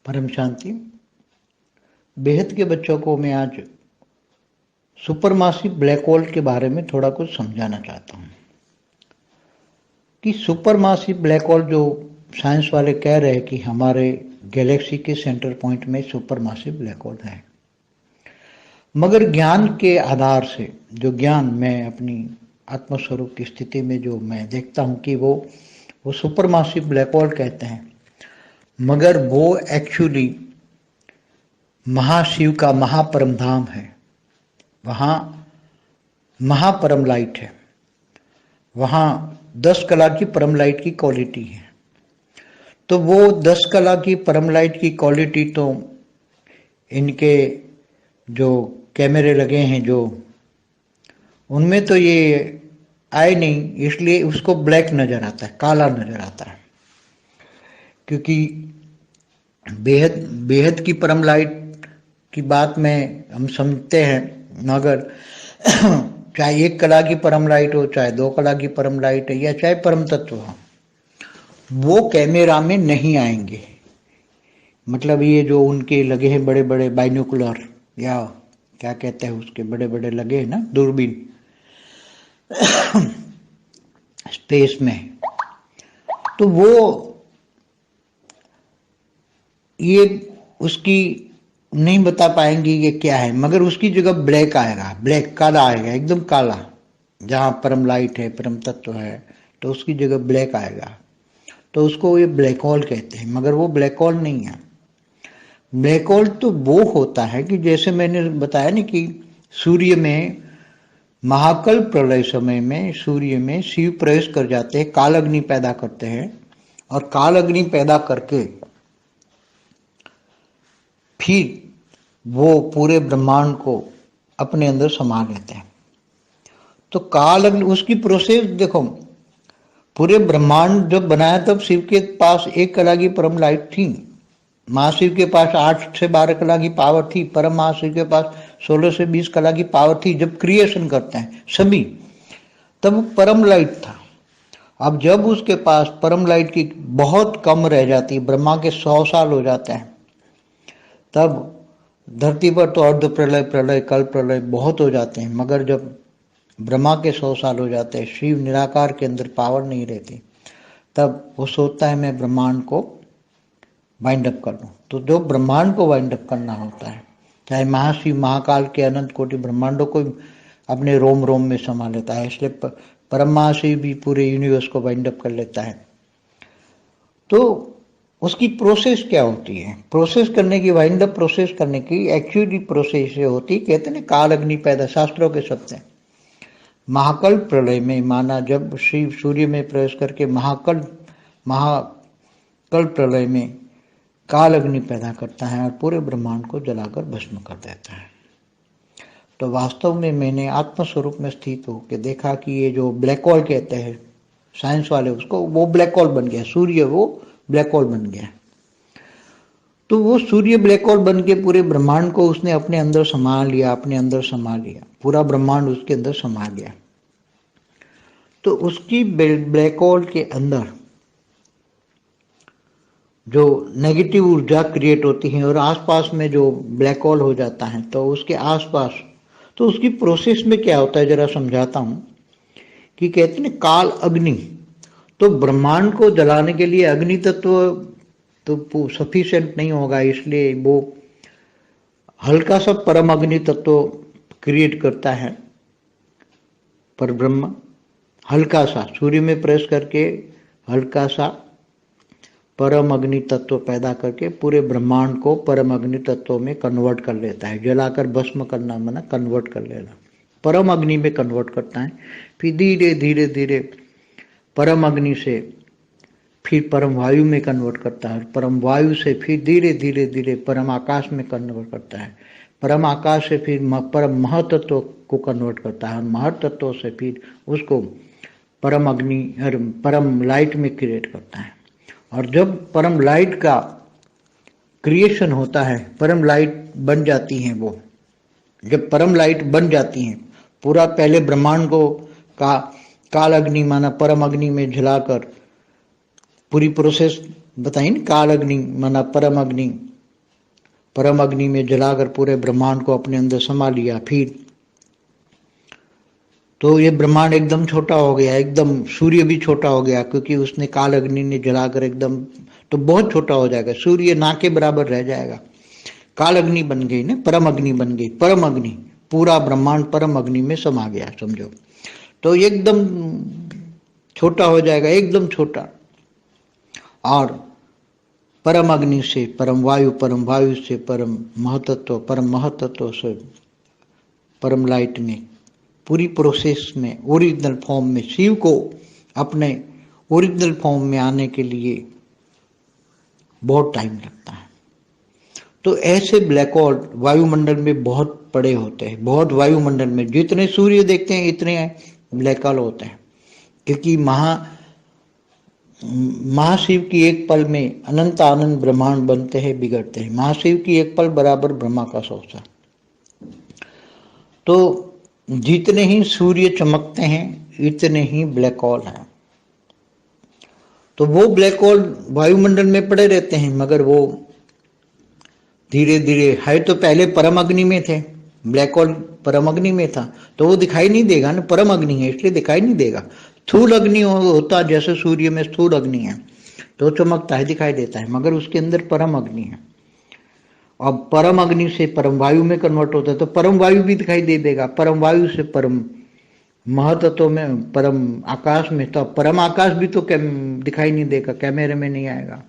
परम शांति। बेहद के बच्चों को मैं आज सुपरमासिव ब्लैक होल के बारे में थोड़ा कुछ समझाना चाहता हूँ कि सुपरमासिव ब्लैक होल जो साइंस वाले कह रहे हैं कि हमारे गैलेक्सी के सेंटर पॉइंट में सुपरमासिव ब्लैक होल है, मगर ज्ञान के आधार से जो ज्ञान मैं अपनी आत्मस्वरूप की स्थिति में जो मैं देखता हूँ कि वो सुपरमासिव ब्लैक होल कहते हैं, मगर वो एक्चुअली महाशिव का महापरम धाम है। वहाँ महापरम लाइट है, वहाँ 10 कला की परम लाइट की क्वालिटी है। तो वो 10 कला की परम लाइट की क्वालिटी तो इनके जो कैमरे लगे हैं जो उनमें तो ये आए नहीं, इसलिए उसको ब्लैक नज़र आता है, काला नज़र आता है। क्योंकि बेहद की परम लाइट की बात में हम समझते हैं, मगर चाहे 1 कला की परम लाइट हो, चाहे 2 कला की परम लाइट है, या चाहे परम तत्व हो, वो कैमरा में नहीं आएंगे। मतलब ये जो उनके लगे हैं बड़े बड़े बाइनोकुलर या क्या कहते हैं उसके बड़े बड़े लगे हैं ना दूरबीन स्पेस में, तो वो ये उसकी नहीं बता पाएंगे ये क्या है, मगर उसकी जगह ब्लैक आएगा, ब्लैक काला आएगा, एकदम काला। जहाँ परम लाइट है, परम तत्व है, तो उसकी जगह ब्लैक आएगा, तो उसको ये ब्लैक होल कहते हैं। मगर वो ब्लैक होल नहीं है। ब्लैक होल तो वो होता है कि जैसे मैंने बताया ना कि सूर्य में महाकल प्रलय समय में सूर्य में शिव प्रवेश कर जाते हैं, काल अग्नि पैदा करते हैं, और काल अग्नि पैदा करके फिर वो पूरे ब्रह्मांड को अपने अंदर समा लेते हैं। तो काल अग्नि उसकी प्रोसेस देखो, पूरे ब्रह्मांड जब बनाया तब शिव के पास 1 कला की परम लाइट थी, महाशिव के पास 8 से 12 कला की पावर थी, परम महाशिव के पास 16 से 20 कला की पावर थी। जब क्रिएशन करते हैं सभी, तब परम लाइट था। अब जब उसके पास परम लाइट की बहुत कम रह जाती, ब्रह्मा के 100 साल हो जाते हैं, तब धरती पर तो अर्ध प्रलय, प्रलय, कल प्रलय बहुत हो जाते हैं। मगर जब ब्रह्मा के 100 साल हो जाते हैं, शिव निराकार के अंदर पावर नहीं रहती, तब वो सोचता है मैं ब्रह्मांड को वाइंड अप कर दूं। तो जो ब्रह्मांड को वाइंड अप करना होता है, चाहे महाशिव महाकाल के अनंत कोटि ब्रह्मांडों को अपने रोम रोम में समा लेता है, इसलिए परम महाशिव भी पूरे यूनिवर्स को वाइंड अप कर लेता है। तो उसकी प्रोसेस क्या होती है? प्रोसेस करने की, वाइंड अप प्रोसेस करने की एक्चुअली प्रोसेस ये होती, कहते हैं काल अग्नि पैदा, शास्त्रों के शब्द हैं। महाकल प्रलय में माना जब शिव सूर्य में प्रवेश करके महाकल प्रलय में काल अग्नि पैदा करता है और पूरे ब्रह्मांड को जलाकर भस्म कर देता है। तो वास्तव में मैंने आत्मस्वरूप में स्थित होकर देखा कि ये जो ब्लैक होल कहते हैं साइंस वाले उसको, वो ब्लैक होल बन गया। सूर्य वो ब्लैक होल बन गया। तो वो सूर्य ब्लैक होल बन के पूरे ब्रह्मांड को उसने अपने अंदर समा लिया, अपने अंदर समा लिया, पूरा ब्रह्मांड उसके अंदर समा गया। तो उसकी ब्लैक होल के अंदर जो नेगेटिव ऊर्जा क्रिएट होती है और आसपास में जो ब्लैक होल हो जाता है, तो उसके आसपास, तो उसकी प्रोसेस में क्या होता है जरा समझाता हूं कि कहते हैं काल अग्नि, तो ब्रह्मांड को जलाने के लिए अग्नि तत्व तो सफिशिएंट नहीं होगा, इसलिए वो हल्का सा परम अग्नि तत्व क्रिएट करता है। पर ब्रह्म हल्का सा सूर्य में प्रवेश करके हल्का सा परम अग्नि तत्व पैदा करके पूरे ब्रह्मांड को परम अग्नि तत्व में कन्वर्ट कर लेता है। जलाकर भस्म करना माना कन्वर्ट कर लेना, परम अग्नि में कन्वर्ट करता है। फिर धीरे धीरे धीरे परम अग्नि से फिर परम वायु में कन्वर्ट करता है, परम वायु से फिर धीरे धीरे धीरे परम आकाश में कन्वर्ट करता है, परम आकाश से फिर परम महतत्व को कन्वर्ट करता है, और महतत्व से फिर उसको परम अग्नि और परम लाइट में क्रिएट करता है। और जब परम लाइट का क्रिएशन होता है, परम लाइट बन जाती हैं, वो जब परम लाइट बन जाती हैं, पूरा पहले ब्रह्मांड को काल अग्नि माना परम अग्नि में जलाकर पूरी प्रोसेस बताई ना, काल अग्नि माना परम अग्नि परम अग्नि में जलाकर पूरे ब्रह्मांड को अपने अंदर समा लिया। फिर तो ये ब्रह्मांड एकदम छोटा हो गया, एकदम सूर्य भी छोटा हो गया, क्योंकि उसने काल अग्नि ने जलाकर एकदम, तो बहुत छोटा हो जाएगा, सूर्य ना के बराबर रह जाएगा। काल अग्नि बन गई ना, परम अग्नि बन गई, परम अग्नि, पूरा ब्रह्मांड परम अग्नि में समा गया समझो। तो एकदम छोटा हो जाएगा, एकदम छोटा। और परम अग्नि से परम वायु, परम वायु से परम महतत्व, परम महतत्व से परम लाइट ने पूरी प्रोसेस में ओरिजिनल फॉर्म में शिव को अपने ओरिजिनल फॉर्म में आने के लिए बहुत टाइम लगता है। तो ऐसे ब्लैक होल वायुमंडल में बहुत बड़े होते हैं, बहुत वायुमंडल में जितने सूर्य देखते हैं इतने ब्लैक होल होते हैं, क्योंकि महाशिव की एक पल में अनंत आनंद ब्रह्मांड बनते हैं, बिगड़ते हैं। महाशिव की एक पल बराबर ब्रह्मा का 100 साल। तो जितने ही सूर्य चमकते हैं इतने ही ब्लैक होल हैं। तो वो ब्लैक होल वायुमंडल में पड़े रहते हैं, मगर वो धीरे धीरे है तो पहले परम अग्नि में थे, ब्लैक होल परम अग्नि में था, तो वो दिखाई नहीं देगा ना, परम अग्नि है इसलिए दिखाई नहीं देगा। स्थूल अग्नि होता, जैसे सूर्य में स्थूल अग्नि है तो चमकता है, दिखाई देता है, मगर उसके अंदर परम अग्नि है। अब परम अग्नि से परम वायु में कन्वर्ट होता है तो परम वायु भी दिखाई दे देगा, परम वायु से परम महतत्व में, परम आकाश में, तो परम आकाश भी तो दिखाई नहीं देगा, कैमरे में नहीं आएगा।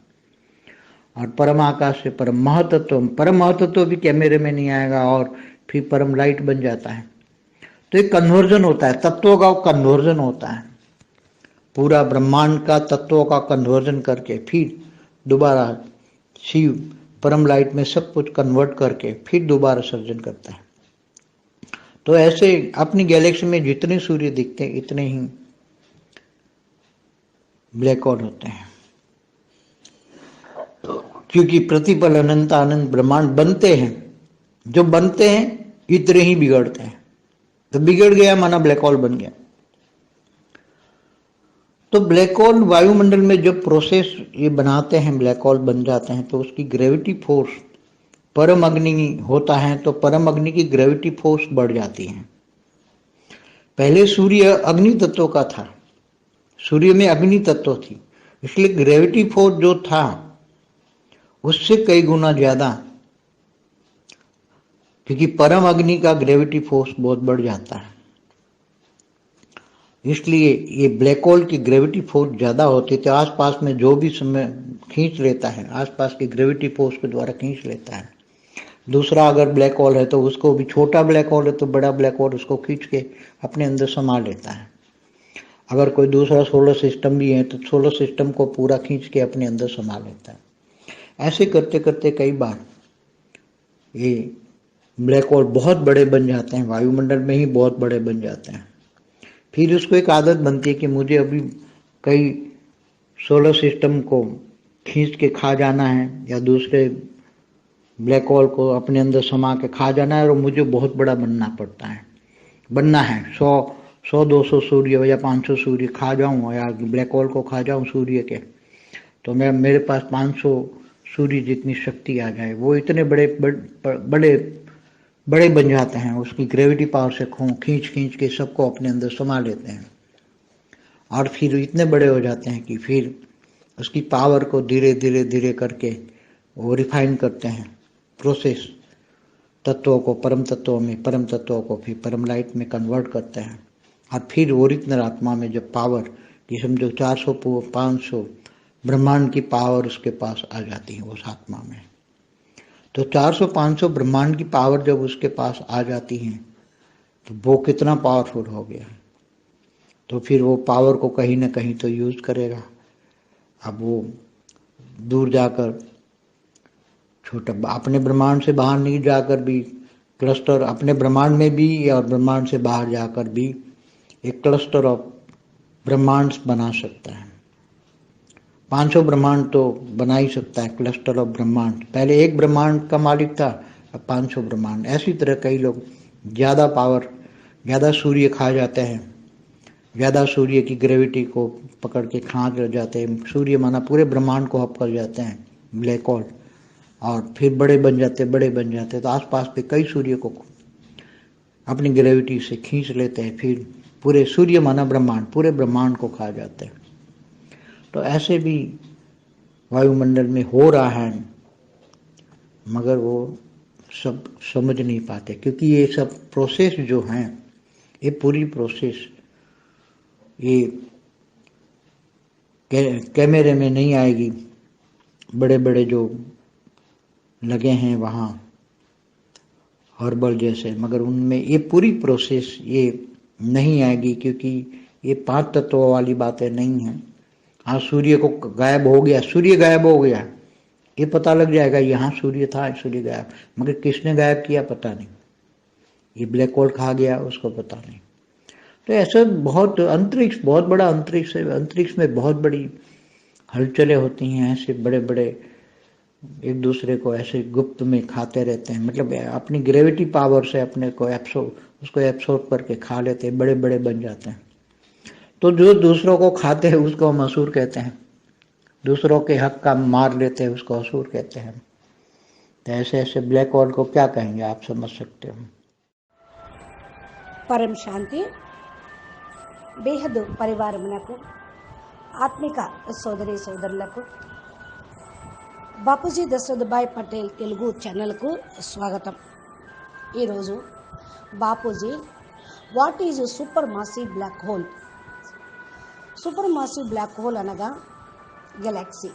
और परम आकाश से परम महतत्व भी कैमरे में नहीं आएगा, और फिर परम लाइट बन जाता है। तो एक कन्वर्जन होता है, तत्वों का कन्वर्जन होता है, पूरा ब्रह्मांड का तत्वों का कन्वर्जन करके फिर दोबारा शिव परम लाइट में सब कुछ कन्वर्ट करके फिर दोबारा सर्जन करता है। तो ऐसे अपनी गैलेक्सी में जितने सूर्य दिखते हैं इतने ही ब्लैक होल होते हैं। तो क्योंकि प्रतिपल अनंत आनंद ब्रह्मांड बनते हैं, जो बनते हैं इतने ही बिगड़ते हैं। तो बिगड़ गया माना ब्लैक होल बन गया। तो ब्लैक होल वायुमंडल में जब प्रोसेस ये बनाते हैं, ब्लैक होल बन जाते हैं, तो उसकी ग्रेविटी फोर्स परम अग्नि होता है तो परम अग्नि की ग्रेविटी फोर्स बढ़ जाती है। पहले सूर्य अग्नि तत्व का था, सूर्य में अग्नि तत्व थी, इसलिए ग्रेविटी फोर्स जो था उससे कई गुना ज्यादा, क्योंकि परम अग्नि का ग्रेविटी फोर्स बहुत बढ़ जाता है, इसलिए ये ब्लैक होल की ग्रेविटी फोर्स ज्यादा होती है। आसपास में जो भी समय खींच लेता है, आसपास की ग्रेविटी फोर्स के द्वारा खींच लेता है। दूसरा अगर ब्लैक होल है तो उसको भी, छोटा ब्लैक होल है तो बड़ा ब्लैक होल उसको खींच के अपने अंदर समा लेता है। अगर कोई दूसरा सोलर सिस्टम भी है तो सोलर सिस्टम को पूरा खींच के अपने अंदर समा लेता है। ऐसे करते करते कई बार ये ब्लैक होल बहुत बड़े बन जाते हैं, वायुमंडल में ही बहुत बड़े बन जाते हैं। फिर उसको एक आदत बनती है कि मुझे अभी कई सोलर सिस्टम को खींच के खा जाना है, या दूसरे ब्लैक होल को अपने अंदर समा के खा जाना है, और मुझे बहुत बड़ा बनना है 100-200 सूर्य या 500 सूर्य खा जाऊं, या ब्लैक होल को खा जाऊं सूर्य के, तो मेरे पास 500 सूर्य जितनी शक्ति आ जाए। वो इतने बड़े बड़े बन जाते हैं, उसकी ग्रेविटी पावर से खींच के सबको अपने अंदर समा लेते हैं, और फिर इतने बड़े हो जाते हैं कि फिर उसकी पावर को धीरे धीरे करके वो रिफाइन करते हैं, प्रोसेस तत्वों को परम तत्वों में, परम तत्वों को फिर परम लाइट में कन्वर्ट करते हैं, और फिर ओरिजिनल आत्मा में जब पावर की समझो 400-500 ब्रह्मांड की पावर उसके पास आ जाती है उस आत्मा में। तो 400-500 ब्रह्मांड की पावर जब उसके पास आ जाती है तो वो कितना पावरफुल हो गया है। तो फिर वो पावर को कहीं ना कहीं तो यूज करेगा। अब वो दूर जाकर छोटा अपने ब्रह्मांड से बाहर नहीं जाकर भी क्लस्टर, अपने ब्रह्मांड में भी और ब्रह्मांड से बाहर जाकर भी एक क्लस्टर ऑफ ब्रह्मांड्स बना सकता है। 500 ब्रह्मांड तो बना ही सकता है, क्लस्टर ऑफ ब्रह्मांड। पहले एक ब्रह्मांड का मालिक था, अब 500 ब्रह्मांड। ऐसी तरह कई लोग ज़्यादा पावर, ज़्यादा सूर्य खा जाते हैं, ज़्यादा सूर्य की ग्रेविटी को पकड़ के खा जाते हैं। सूर्य माना पूरे ब्रह्मांड को हप कर जाते हैं ब्लैक होल, और फिर बड़े बन जाते, तो आसपास पे कई सूर्य को अपनी ग्रेविटी से खींच लेते हैं, फिर पूरे सूर्य माना ब्रह्मांड, पूरे ब्रह्मांड को खा जाते हैं। तो ऐसे भी वायुमंडल में हो रहा है, मगर वो सब समझ नहीं पाते, क्योंकि ये सब प्रोसेस जो हैं, ये पूरी प्रोसेस ये कैमरे में नहीं आएगी। बड़े बड़े जो लगे हैं वहाँ हर्बल जैसे, मगर उनमें ये पूरी प्रोसेस ये नहीं आएगी, क्योंकि ये 5 तत्वों वाली बातें नहीं हैं। हाँ, सूर्य को गायब हो गया, सूर्य गायब हो गया, ये पता लग जाएगा यहाँ सूर्य था, सूर्य गायब, मगर किसने गायब किया पता नहीं। ये ब्लैक होल खा गया, उसको पता नहीं। तो ऐसे बहुत अंतरिक्ष, बहुत बड़ा अंतरिक्ष है, अंतरिक्ष में बहुत बड़ी हलचलें होती हैं। ऐसे बड़े बड़े एक दूसरे को ऐसे गुप्त में खाते रहते हैं, मतलब अपनी ग्रेविटी पावर से अपने को उसको एब्सॉर्ब करके खा लेते हैं, बड़े बड़े बन जाते हैं। तो जो दूसरों को खाते हैं उसको हम असुर कहते हैं, दूसरों के हक का मार लेते हैं उसको असुर कहते हैं। तो ऐसे ऐसे ब्लैक होल को क्या कहेंगे, आप समझ सकते हो। పరం శాంతి బేహద్ పరివారమునకు ఆత్మిక సోదరి సోదరులకు బాపూజీ దశరథభాయ్ పటేల్ తెలుగు ఛానల్కు స్వాగతం. ఈరోజు Bapuji what is super massive black hole. Super massive black hole అనగా గెలాక్సీ.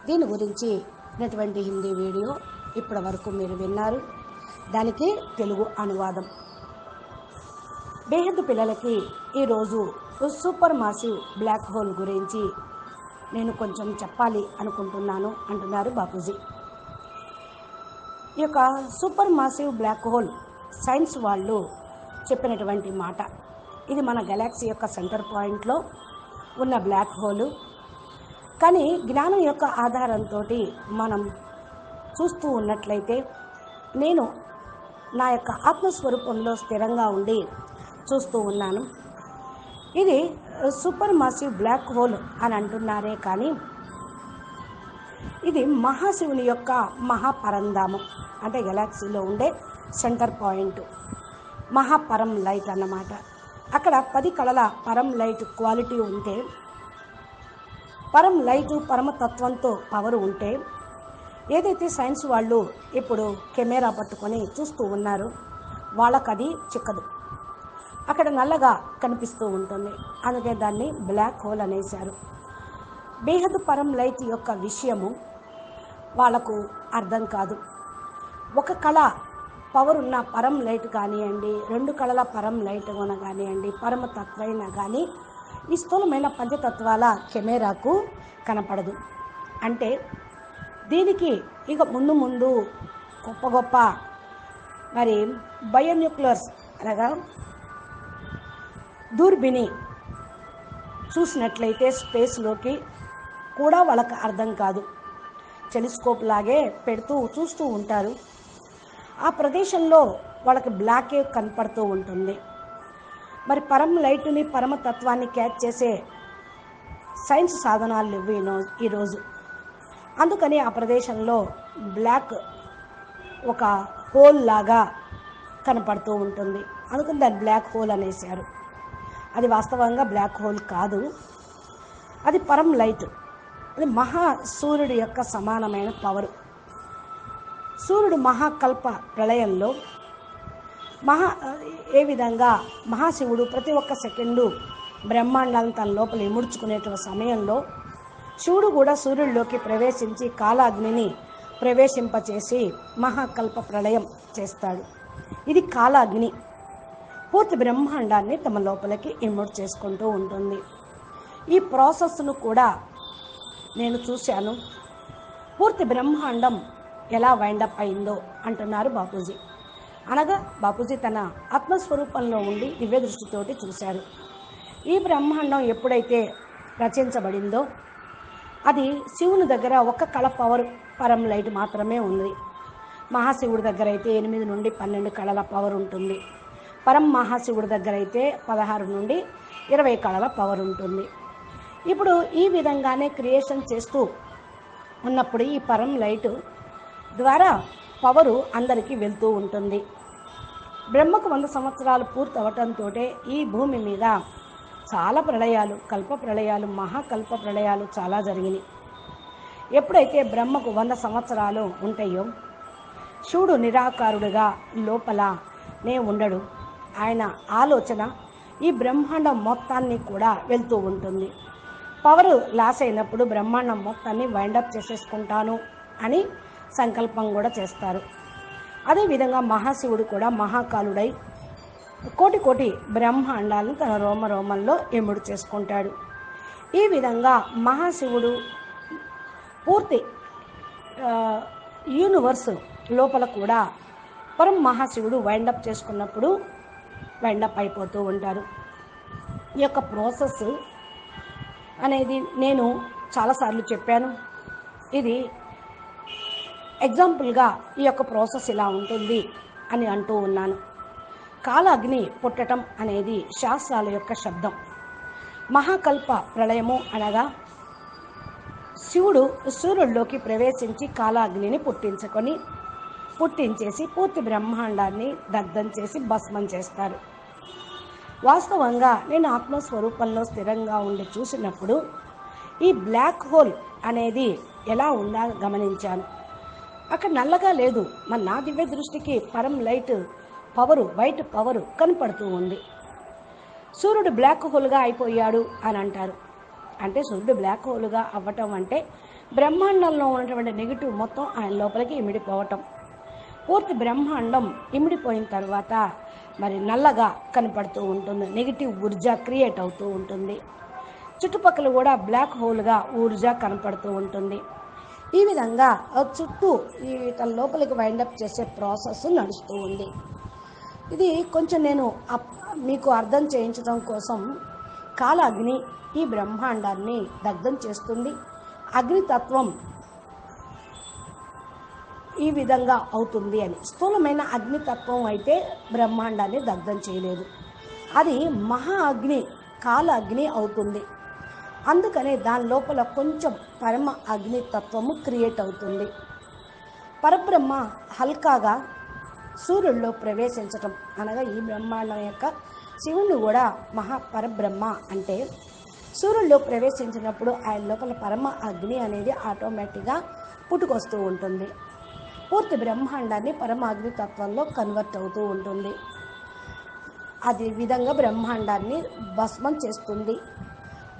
దీని గురించి ఉన్నటువంటి హిందీ వీడియో ఇప్పటి వరకు మీరు విన్నారు. దానికి తెలుగు అనువాదం. బేహద్దు పిల్లలకి ఈరోజు సూపర్ మాసివ్ బ్లాక్ హోల్ గురించి నేను కొంచెం చెప్పాలి అనుకుంటున్నాను అంటున్నారు బాపూజీ. ఈ యొక్క super massive black hole science వాళ్ళు చెప్పినటువంటి మాట. ఇది మన గెలాక్సీ యొక్క సెంటర్ పాయింట్లో ఉన్న బ్లాక్ హోలు. కానీ జ్ఞానం యొక్క ఆధారంతో మనం చూస్తూ ఉన్నట్లయితే, నేను నా యొక్క ఆత్మస్వరూపంలో స్థిరంగా ఉండి చూస్తూ ఉన్నాను. ఇది సూపర్ మాసివ్ బ్లాక్ హోల్ అని అంటున్నారే కానీ ఇది మహాశివుని యొక్క మహాపరంధామం, అంటే గెలాక్సీలో ఉండే సెంటర్ పాయింట్, మహాపరం లైట్ అన్నమాట. అక్కడ 10 కళల పరం లైట్ క్వాలిటీ ఉంటే, పరం లైటు పరమతత్వంతో పవర్ ఉంటే, ఏదైతే సైన్స్ వాళ్ళు ఇప్పుడు కెమెరా పట్టుకొని చూస్తూ ఉన్నారో వాళ్ళకు అది చిక్కదు. అక్కడ నల్లగా కనిపిస్తూ ఉంటుంది, అందుకే దాన్ని బ్లాక్ హోల్ అనేశారు. బేహద్ పరం లైట్ యొక్క విషయము వాళ్ళకు అర్థం కాదు. ఒక కళ పవర్ ఉన్న పరం లైట్ కానివ్వండి, 2 కళల పరం లైట్ కానివ్వండి, పరమతత్వైన కానీ ఈ స్థూలమైన పంచతత్వాల కెమెరాకు కనపడదు. అంటే దీనికి ఇక ముందు ముందు గొప్ప గొప్ప మరి బయోన్యూక్లియర్స్ అనగా దూర్బిని చూసినట్లయితే స్పేస్లోకి కూడా వాళ్ళకి అర్థం కాదు. టెలిస్కోప్ లాగే పెడుతూ చూస్తూ ఉంటారు. ఆ ప్రదేశంలో వాళ్ళకి బ్లాకే కనపడుతూ ఉంటుంది. మరి పరం లైట్ని, పరమతత్వాన్ని క్యాచ్ చేసే సైన్స్ సాధనాలు లేవు ఈరోజు. అందుకని ఆ ప్రదేశంలో బ్లాక్ ఒక హోల్ లాగా కనపడుతూ ఉంటుంది. అందుకని దాన్ని బ్లాక్ హోల్ అనేసారు. అది వాస్తవంగా బ్లాక్ హోల్ కాదు, అది పరం లైట్. అది మహా సూర్యుడి యొక్క సమానమైన పవర్. సూర్యుడు మహాకల్ప ప్రళయంలో ఏ విధంగా మహాశివుడు ప్రతి ఒక్క సెకండు బ్రహ్మాండాలను తన లోపల ఇముడ్చుకునేటువంటి సమయంలో శివుడు కూడా సూర్యుడిలోకి ప్రవేశించి కాలాగ్నిని ప్రవేశింపచేసి మహాకల్ప ప్రళయం చేస్తాడు. ఇది కాలాగ్ని పూర్తి బ్రహ్మాండాన్ని తమ లోపలికి ఇన్వర్ట్ చేసుకుంటూ ఉంటుంది. ఈ ప్రాసెస్ను కూడా నేను చూశాను. పూర్తి బ్రహ్మాండం ఎలా వైండప్ అయిందో అంటున్నారు బాపూజీ. అనగా బాపూజీ తన ఆత్మస్వరూపంలో ఉండి దివ్య దృష్టితోటి చూశారు. ఈ బ్రహ్మాండం ఎప్పుడైతే రచించబడిందో అది శివుని దగ్గర ఒక కళ పవర్ పరం లైట్ మాత్రమే ఉంది. మహాశివుడి దగ్గర అయితే 8 నుండి 12 కళల పవర్ ఉంటుంది. పరం మహాశివుడి దగ్గర అయితే 16 నుండి 20 కళల పవర్ ఉంటుంది. ఇప్పుడు ఈ విధంగానే క్రియేషన్ చేస్తూ ఉన్నప్పుడు ఈ పరం లైటు ద్వారా పవరు అందరికీ వెళ్తూ ఉంటుంది. బ్రహ్మకు 100 సంవత్సరాలు పూర్తి అవటంతో ఈ భూమి మీద చాలా ప్రళయాలు, కల్ప ప్రళయాలు, మహాకల్ప ప్రళయాలు చాలా జరిగినాయి. ఎప్పుడైతే బ్రహ్మకు 100 సంవత్సరాలు ఉంటాయో శివుడు నిరాకారుడుగా లోపలనే ఉండడు. ఆయన ఆలోచన ఈ బ్రహ్మాండం మొత్తాన్ని కూడా వెళ్తూ ఉంటుంది. పవర్ లాస్ అయినప్పుడు బ్రహ్మాండం మొత్తాన్ని వైండప్ చేసేసుకుంటాను అని సంకల్పం కూడా చేస్తారు. అదేవిధంగా మహాశివుడు కూడా మహాకాలుడై కోటి కోటి బ్రహ్మాండాలను తన రోమరోమంలో ఇముడు చేసుకుంటాడు. ఈ విధంగా మహాశివుడు పూర్తి యూనివర్స్ లోపల కూడా పరం మహాశివుడు వైండప్ చేసుకున్నప్పుడు వైండప్ అయిపోతూ ఉంటారు. ఈ యొక్క ప్రాసెస్ అనేది నేను చాలాసార్లు చెప్పాను. ఇది ఎగ్జాంపుల్గా ఈ యొక్క ప్రాసెస్ ఇలా ఉంటుంది అని అంటూ ఉన్నాను. కాలాగ్ని పుట్టడం అనేది శాస్త్రాల యొక్క శబ్దం. మహాకల్ప ప్రళయము అనగా శివుడు సూర్యుడిలోకి ప్రవేశించి కాలాగ్నిని పుట్టించేసి పూర్తి బ్రహ్మాండాన్ని దగ్ధం చేసి భస్మం చేస్తారు. వాస్తవంగా నేను ఆత్మస్వరూపంలో స్థిరంగా ఉండి చూసినప్పుడు ఈ బ్లాక్ హోల్ అనేది ఎలా ఉందా గమనించాను. అక్కడ నల్లగా లేదు. మన నా దివ్య దృష్టికి పరం లైట్ పవరు, వైట్ పవరు కనపడుతూ ఉంది. సూర్యుడు బ్లాక్ హోల్గా అయిపోయాడు అని అంటారు. అంటే సూర్యుడు బ్లాక్ హోల్గా అవ్వటం అంటే బ్రహ్మాండంలో ఉన్నటువంటి నెగిటివ్ మొత్తం ఆయన లోపలికి ఇమిడిపోవటం. పూర్తి బ్రహ్మాండం ఇమిడిపోయిన తర్వాత మరి నల్లగా కనపడుతూ ఉంటుంది. నెగిటివ్ ఊర్జా క్రియేట్ అవుతూ ఉంటుంది. చుట్టుపక్కల కూడా బ్లాక్ హోల్గా ఊర్జా కనపడుతూ ఉంటుంది. ఈ విధంగా చుట్టూ ఈ తన లోపలికి వైండప్ చేసే ప్రాసెస్ నడుస్తూ ఉంది. ఇది కొంచెం నేను మీకు అర్థం చేయించడం కోసం కాలాగ్ని ఈ బ్రహ్మాండాన్ని దగ్ధం చేస్తుంది. అగ్నితత్వం ఈ విధంగా అవుతుంది అని. స్థూలమైన అగ్నితత్వం అయితే బ్రహ్మాండాన్ని దగ్ధం చేయలేదు. అది మహా అగ్ని, కాల అగ్ని అవుతుంది. అందుకనే దాని లోపల కొంచెం పరమ అగ్నితత్వము క్రియేట్ అవుతుంది. పరబ్రహ్మ హల్కాగా సూర్యుడిలో ప్రవేశించటం అనగా ఈ బ్రహ్మాండం యొక్క శివుణ్ణి కూడా మహాపరబ్రహ్మ అంటే సూర్యుడిలో ప్రవేశించినప్పుడు ఆయన లోపల పరమ అగ్ని అనేది ఆటోమేటిక్గా పుట్టుకొస్తూ ఉంటుంది. పూర్తి బ్రహ్మాండాన్ని పరమ అగ్నితత్వంలో కన్వర్ట్ అవుతూ ఉంటుంది. అదే విధంగా బ్రహ్మాండాన్ని భస్మం చేస్తుంది,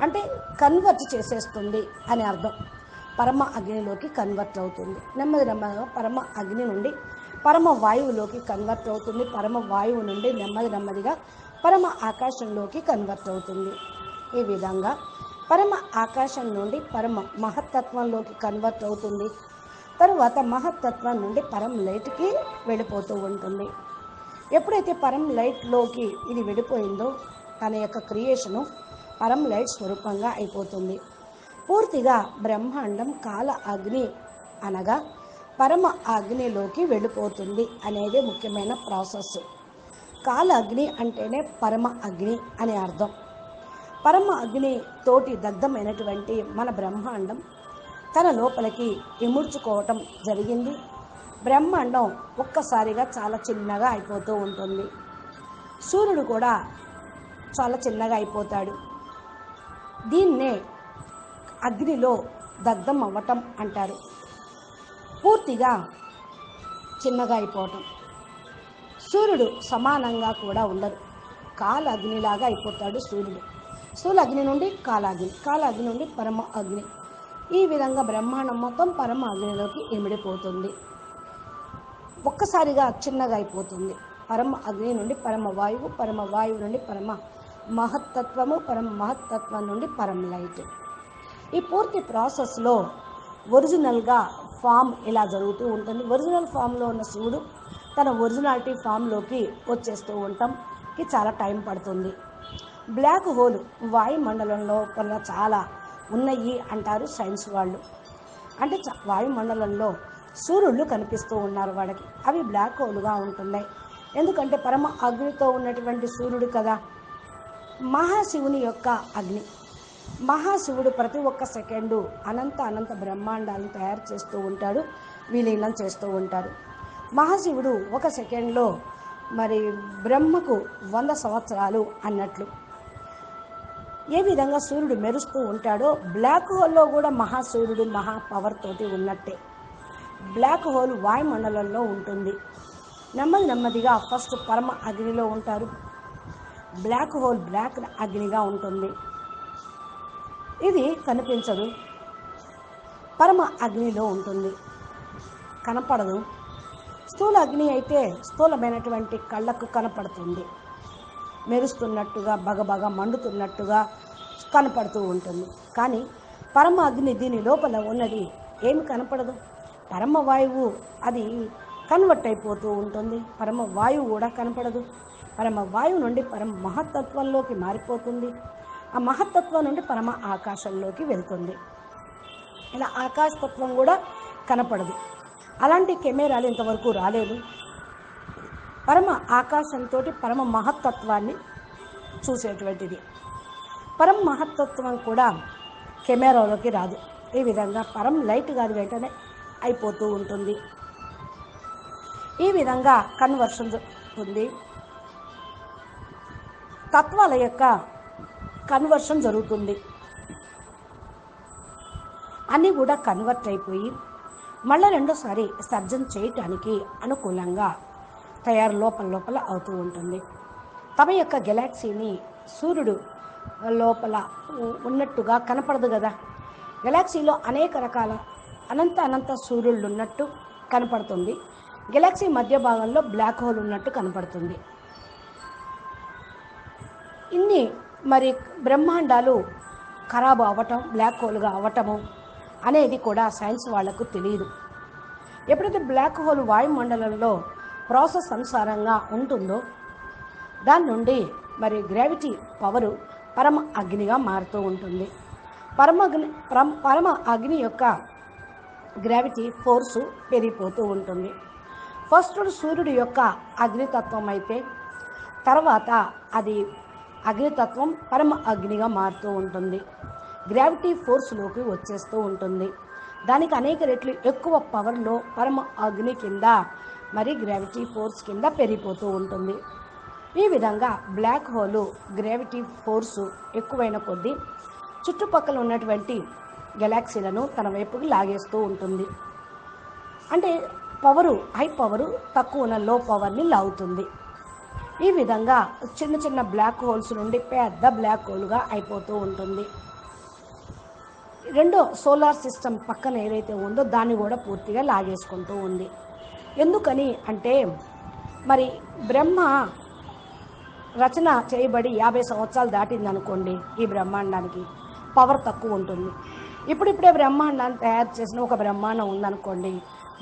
అంటే కన్వర్ట్ చేసేస్తుంది అని అర్థం. పరమ అగ్నిలోకి కన్వర్ట్ అవుతుంది. నెమ్మదిగా పరమ అగ్ని నుండి పరమ వాయువులోకి కన్వర్ట్ అవుతుంది. పరమ వాయువు నుండి నెమ్మదిగా పరమ ఆకాశంలోకి కన్వర్ట్ అవుతుంది. ఈ విధంగా పరమ ఆకాశం నుండి పరమ మహత్తత్వంలోకి కన్వర్ట్ అవుతుంది. తరువాత మహత్తత్వం నుండి పరం లైట్కి వెళ్ళిపోతూ ఉంటుంది. ఎప్పుడైతే పరం లైట్లోకి ఇది వెళ్ళిపోయిందో తన యొక్క క్రియేషను పరం లైట్ స్వరూపంగా అయిపోతుంది. పూర్తిగా బ్రహ్మాండం కాల అగ్ని అనగా పరమ అగ్నిలోకి వెళ్ళిపోతుంది అనేది ముఖ్యమైన ప్రాసెస్. కాల అగ్ని అంటేనే పరమ అగ్ని అనే అర్థం. పరమ అగ్ని తోటి దగ్ధమైనటువంటి మన బ్రహ్మాండం తన లోపలికి ఇముడ్చుకోవటం జరిగింది. బ్రహ్మాండం ఒక్కసారిగా చాలా చిన్నగా అయిపోతూ ఉంటుంది. సూర్యుడు కూడా చాలా చిన్నగా అయిపోతాడు. దీన్నే అగ్నిలో దగ్ధం అవ్వటం అంటారు. పూర్తిగా చిన్నగా అయిపోవటం. సూర్యుడు సమానంగా కూడా ఉండరు. కాల అగ్నిలాగా అయిపోతాడు సూర్యుడు. స్థూల అగ్ని నుండి కాలాగ్ని, కాలాగ్ని నుండి పరమ అగ్ని. ఈ విధంగా బ్రహ్మాండం మొత్తం పరమ అగ్నిలోకి ఇమిడిపోతుంది. ఒక్కసారిగా చిన్నగా అయిపోతుంది. పరమ అగ్ని నుండి పరమ వాయువు, పరమ వాయువు నుండి పరమ మహత్తత్వము, పరమ మహత్తత్వం నుండి పరమ లైట్. ఈ పూర్తి ప్రాసెస్లో ఒరిజినల్గా ఫామ్ ఇలా జరుగుతూ ఉంటుంది. ఒరిజినల్ ఫామ్లో ఉన్న శివుడు తన ఒరిజినాలిటీ ఫామ్లోకి వచ్చేస్తూ ఉండటంకి చాలా టైం పడుతుంది. బ్లాక్ హోల్ వాయుమండలంలో కొన్ని చాలా ఉన్నాయి అంటారు సైన్స్ వాళ్ళు. అంటే వాయుమండలంలో సూర్యుళ్ళు కనిపిస్తూ ఉన్నారు వాళ్ళకి. అవి బ్లాక్ హోల్గా ఉంటున్నాయి. ఎందుకంటే పరమ అగ్నితో ఉన్నటువంటి సూర్యుడు కదా. మహాశివుని యొక్క అగ్ని. మహాశివుడు ప్రతి ఒక్క సెకండు అనంత బ్రహ్మాండాలను తయారు చేస్తూ ఉంటాడు. విలీనం చేస్తూ ఉంటారు. మహాశివుడు ఒక సెకండ్లో మరి బ్రహ్మకు 100 సంవత్సరాలు అన్నట్లు ఏ విధంగా సూర్యుడు మెరుస్తూ ఉంటాడో బ్లాక్ హోల్లో కూడా మహాసూర్యుడు మహా పవర్ తోటి ఉన్నట్టే. బ్లాక్ హోల్ వాయుమండలంలో ఉంటుంది. నెమ్మదిగా ఫస్ట్ పరమ అగ్నిలో ఉంటారు. బ్లాక్ హోల్ బ్లాక్ అగ్నిగా ఉంటుంది. ఇది కనిపించదు, పరమ అగ్నిలో ఉంటుంది, కనపడదు. స్థూల అగ్ని అయితే స్థూలమైనటువంటి కళ్ళకు కనపడుతుంది, మెరుస్తున్నట్టుగా బగబగ మండుతున్నట్టుగా కనపడుతూ ఉంటుంది. కానీ పరమ అగ్ని దీని లోపల ఉన్నది ఏమి కనపడదు. పరమ వాయువు అది కన్వర్ట్ అయిపోతూ ఉంటుంది. పరమ వాయువు కూడా కనపడదు. పరమ వాయువు నుండి పరమ మహత్తత్వంలోకి మారిపోతుంది. ఆ మహత్తత్వం నుండి పరమ ఆకాశంలోకి వెళ్తుంది. ఇలా ఆకాశతత్వం కూడా కనపడదు. అలాంటి కెమెరాలు ఇంతవరకు రాలేదు. పరమ ఆకాశంతో పరమ మహత్తత్వాన్ని చూసేటువంటిది. పరమ మహత్తత్వం కూడా కెమెరాలోకి రాదు. ఈ విధంగా పరం లైట్ కాదు వెంటనే అయిపోతూ ఉంటుంది. ఈ విధంగా కన్వర్షన్ జరుగుతుంది. తత్వాల యొక్క కన్వర్షన్ జరుగుతుంది. అన్నీ కూడా కన్వర్ట్ అయిపోయి మళ్ళీ రెండోసారి సర్జన్ చేయటానికి అనుకూలంగా తయారు లోపల అవుతూ ఉంటుంది. తమ యొక్క గెలాక్సీని సూర్యుడు లోపల ఉన్నట్టుగా కనపడదు కదా. గెలాక్సీలో అనేక రకాల అనంత సూర్యుళ్ళు ఉన్నట్టు కనపడుతుంది. గెలాక్సీ మధ్య భాగంలో బ్లాక్ హోల్ ఉన్నట్టు కనపడుతుంది. ఇన్ని మరి బ్రహ్మాండాలు ఖరాబు అవ్వటం, బ్లాక్ హోల్గా అవ్వటము అనేది కూడా సైన్స్ వాళ్లకు తెలియదు. ఎప్పుడైతే బ్లాక్ హోల్ వాయుమండలంలో ప్రాసెస్ అనుసారంగా ఉంటుందో దాని నుండి మరి గ్రావిటీ పవరు పరమ అగ్నిగా మారుతూ ఉంటుంది. పరమ అగ్ని యొక్క గ్రావిటీ ఫోర్సు పెరిగిపోతూ ఉంటుంది. ఫస్ట్ సూర్యుడి యొక్క అగ్నితత్వం అయితే తర్వాత అది అగ్నితత్వం పరమ అగ్నిగా మారుతూ ఉంటుంది. గ్రావిటీ ఫోర్స్లోకి వచ్చేస్తూ ఉంటుంది. దానికి అనేక రెట్లు ఎక్కువ పవర్లో పరమ అగ్ని కింద మరి గ్రావిటీ ఫోర్స్ కింద పెరిగిపోతూ ఉంటుంది. ఈ విధంగా బ్లాక్ హోలు గ్రావిటీ ఫోర్సు ఎక్కువైన కొద్దీ చుట్టుపక్కల ఉన్నటువంటి గెలాక్సీలను తన వైపుకి లాగేస్తూ ఉంటుంది. అంటే హై పవరు తక్కువ ఉన్న లో పవర్ని లాగుతుంది. ఈ విధంగా చిన్న బ్లాక్ హోల్స్ నుండి పెద్ద బ్లాక్ హోల్గా అయిపోతూ ఉంటుంది. రెండో సోలార్ సిస్టమ్ పక్కన ఏదైతే ఉందో దాన్ని కూడా పూర్తిగా లాగేసుకుంటూ ఉంది. ఎందుకని అంటే మరి బ్రహ్మ రచన చేయబడి 50 సంవత్సరాలు దాటింది అనుకోండి, ఈ బ్రహ్మాండానికి పవర్ తక్కువ ఉంటుంది. ఇప్పుడిప్పుడే బ్రహ్మాండాన్ని తయారు చేసిన ఒక బ్రహ్మాండం ఉందనుకోండి,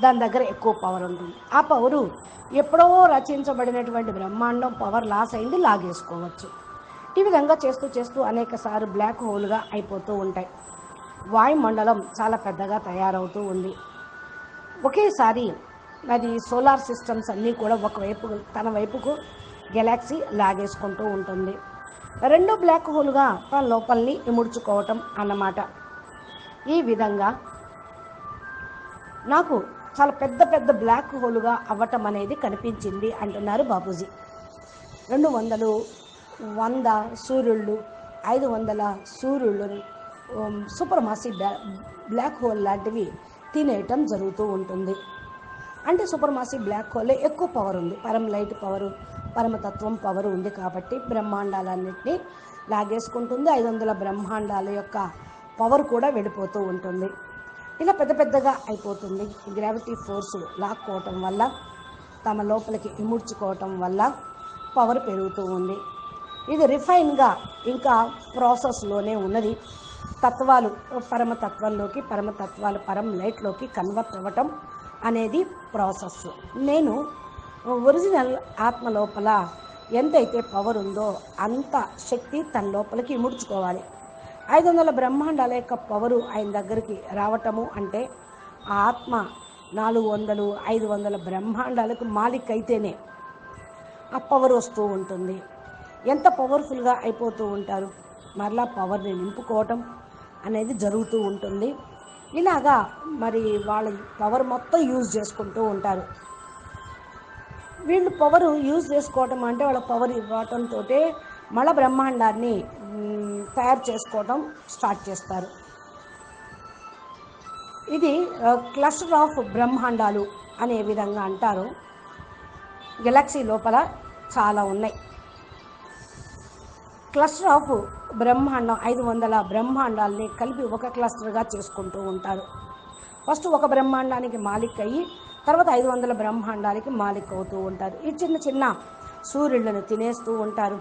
దాని దగ్గర ఎక్కువ పవర్ ఉంటుంది. ఆ పవరు ఎప్పుడో రచించబడినటువంటి బ్రహ్మాండం పవర్ లాస్ అయింది లాగేసుకోవచ్చు. ఈ విధంగా చేస్తూ అనేక సార్లు బ్లాక్ హోల్గా అయిపోతూ ఉంటాయి. వాయుమండలం చాలా పెద్దగా తయారవుతూ ఉంది. ఒకేసారి అది సోలార్ సిస్టమ్స్ అన్నీ కూడా ఒకవైపు తన వైపుకు గెలాక్సీ లాగేసుకుంటూ ఉంటుంది. రెండో బ్లాక్ హోల్గా తన లోపలిని ఇముడ్చుకోవటం అన్నమాట. ఈ విధంగా నాకు చాలా పెద్ద బ్లాక్ హోల్గా అవ్వటం అనేది కనిపించింది అంటున్నారు బాపూజీ. 200, 100 సూర్యుళ్ళు, 500 సూర్యుళ్ళు సూపర్ మాసివ్ బ్లాక్ హోల్ లాంటివి తినేయటం జరుగుతూ ఉంటుంది. అంటే సూపర్ మాసివ్ బ్లాక్ హోల్లో ఎక్కువ పవర్ ఉంది. పరమ లైట్ పవరు, పరమతత్వం పవర్ ఉంది కాబట్టి బ్రహ్మాండాలన్నింటినీ లాగేసుకుంటుంది. 500 బ్రహ్మాండాల యొక్క పవర్ కూడా వెళ్ళిపోతూ ఉంటుంది. ఇలా పెద్దగా అయిపోతుంది. గ్రావిటీ ఫోర్సు లాక్కోవటం వల్ల, తమ లోపలికి ఇముడ్చుకోవటం వల్ల పవర్ పెరుగుతూ ఉంది. ఇది రిఫైన్గా ఇంకా ప్రాసెస్లోనే ఉన్నది. తత్వాలు పరమతత్వంలోకి, పరమతత్వాలు పరమ లైట్లోకి కన్వర్ట్ అవ్వటం అనేది ప్రాసెస్. నేను ఒరిజినల్ ఆత్మ లోపల ఎంతైతే పవర్ ఉందో అంత శక్తి తన లోపలికి ఇముడ్చుకోవాలి. 500 బ్రహ్మాండాల యొక్క పవరు ఆయన దగ్గరికి రావటము అంటే ఆ ఆత్మ 400, 500 బ్రహ్మాండాలకు మాలిక్ అయితేనే ఆ పవర్ వస్తూ ఉంటుంది. ఎంత పవర్ఫుల్గా అయిపోతూ ఉంటారు. మరలా పవర్ని నింపుకోవటం అనేది జరుగుతూ ఉంటుంది. ఇలాగా మరి వాళ్ళ పవర్ మొత్తం యూజ్ చేసుకుంటూ ఉంటారు. వీళ్ళు పవర్ యూజ్ చేసుకోవటం అంటే వాళ్ళ పవర్ ఇవ్వటంతో మళ్ళీ బ్రహ్మాండాన్ని తయారు చేసుకోవటం స్టార్ట్ చేస్తారు. ఇది క్లస్టర్ ఆఫ్ బ్రహ్మాండాలు అనే విధంగా అంటారు. గెలాక్సీ లోపల చాలా ఉన్నాయి. క్లస్టర్ ఆఫ్ బ్రహ్మాండం 500 బ్రహ్మాండాలని కలిపి ఒక క్లస్టర్గా చేసుకుంటూ ఉంటారు. ఫస్ట్ ఒక బ్రహ్మాండానికి మాలిక్ అయ్యి తర్వాత 500 బ్రహ్మాండానికి మాలిక్ అవుతూ ఉంటారు. ఈ చిన్న చిన్న సూర్యులను తినేస్తూ ఉంటారు.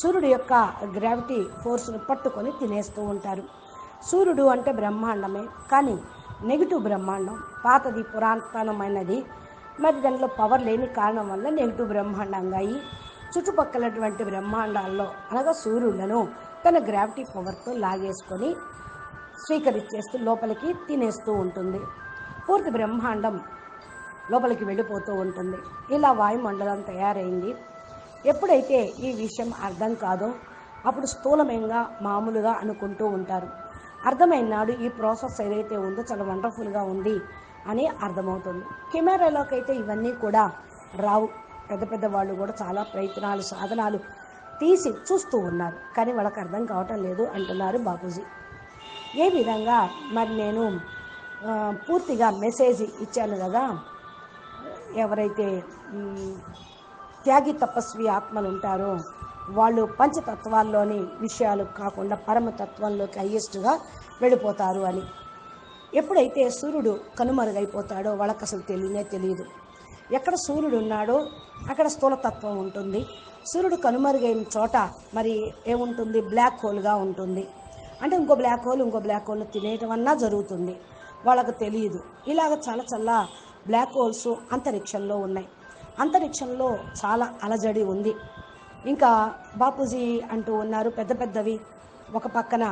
సూర్యుడు యొక్క గ్రావిటీ ఫోర్స్ను పట్టుకొని తినేస్తూ ఉంటారు. సూర్యుడు అంటే బ్రహ్మాండమే, కానీ నెగిటివ్ బ్రహ్మాండం, పాతది, పురాతనమైనది. మరి దాంట్లో పవర్ లేని కారణం వల్ల నెగిటివ్ బ్రహ్మాండంగా అయ్యి చుట్టుపక్కలటువంటి బ్రహ్మాండాల్లో అనగా సూర్యులను తన గ్రావిటీ పవర్తో లాగేసుకొని స్వీకరించేస్తూ లోపలికి తినేస్తూ ఉంటుంది. పూర్తి బ్రహ్మాండం లోపలికి వెళ్ళిపోతూ ఉంటుంది. ఇలా వాయుమండలం తయారైంది. ఎప్పుడైతే ఈ విషయం అర్థం కాదో అప్పుడు స్థూలమంగా మామూలుగా అనుకుంటూ ఉంటారు. అర్థమైన నాడు ఈ ప్రాసెస్ ఏదైతే ఉందో చాలా వండర్ఫుల్గా ఉంది అని అర్థమవుతుంది. కెమెరాలోకి అయితే ఇవన్నీ కూడా రావు. పెద్ద పెద్ద వాళ్ళు కూడా చాలా ప్రయత్నాలు, సాధనాలు తీసి చూస్తూ ఉన్నారు, కానీ వాళ్ళకి అర్థం కావటం లేదు అంటున్నారు బాపూజీ. ఏ విధంగా మరి నేను పూర్తిగా మెసేజ్ ఇచ్చాను కదా, ఎవరైతే త్యాగి తపస్వి ఆత్మలు ఉంటారో వాళ్ళు పంచతత్వాల్లోని విషయాలు కాకుండా పరమతత్వంలోకి హయ్యెస్ట్గా వెళ్ళిపోతారు అని. ఎప్పుడైతే సూర్యుడు కనుమరుగైపోతాడో వాళ్ళకి అసలు తెలియదు. ఎక్కడ సూర్యుడు ఉన్నాడో అక్కడ స్థూలతత్వం ఉంటుంది. సూర్యుడు కనుమరుగైన చోట మరి ఏముంటుంది? బ్లాక్ హోల్గా ఉంటుంది. అంటే ఇంకో బ్లాక్ హోల్ను తినేయటం అన్నా జరుగుతుంది, వాళ్ళకు తెలియదు. ఇలాగ చాలా బ్లాక్ హోల్స్ అంతరిక్షంలో ఉన్నాయి. అంతరిక్షంలో చాలా అలజడి ఉంది. ఇంకా బాపూజీ అంటూ ఉన్నారు, పెద్ద పెద్దవి ఒక పక్కన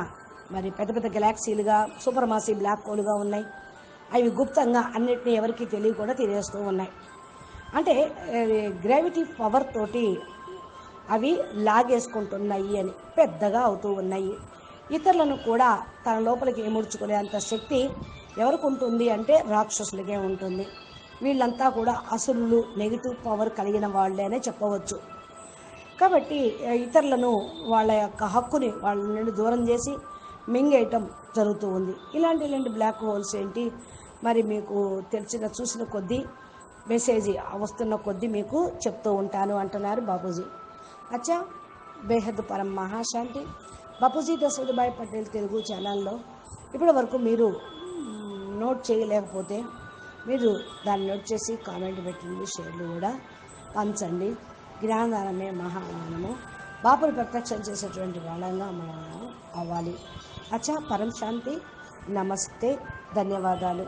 మరి పెద్ద పెద్ద గెలాక్సీలుగా సూపర్ మాసివ్ బ్లాక్ హోల్గా ఉన్నాయి. అవి గుప్తంగా అన్నిటినీ ఎవరికీ తెలియకుండా తినేస్తూ ఉన్నాయి. అంటే గ్రావిటీ పవర్ తోటి అవి లాగేసుకుంటున్నాయి అని, పెద్దగా అవుతూ ఉన్నాయి. ఇతరులను కూడా తన లోపలికి ఏముడ్చుకునే అంత శక్తి ఎవరికి ఉంటుంది అంటే రాక్షసులకే ఉంటుంది. వీళ్ళంతా కూడా అసురులు, నెగిటివ్ పవర్ కలిగిన వాళ్ళేనే చెప్పవచ్చు. కాబట్టి ఇతరులను వాళ్ళ యొక్క హక్కుని వాళ్ళ నుండి దూరం చేసి మింగేయటం జరుగుతూ ఉంది. ఇలాంటి బ్లాక్ హోల్స్ ఏంటి మరి మీకు చూసిన కొద్దీ మెసేజ్ వస్తున్న కొద్దీ మీకు చెప్తూ ఉంటాను అంటున్నారు బాపూజీ. అచ్చా, బేహద్ పరం మహాశాంతి. బాపూజీ దశరథభాయ్ పటేల్ తెలుగు ఛానల్లో ఇప్పటి వరకు మీరు నోట్ చేయలేకపోతే మీరు దాన్ని నోట్ చేసి కామెంట్ పెట్టండి, షేర్లు కూడా పంచండి. జ్ఞానదానమే మహాదానము. బాపుని ప్రత్యక్షం చేసేటువంటి వాళ్ళంగా మనం అవ్వాలి. అచ్చా, పరం శాంతి. నమస్తే, ధన్యవాదాలు.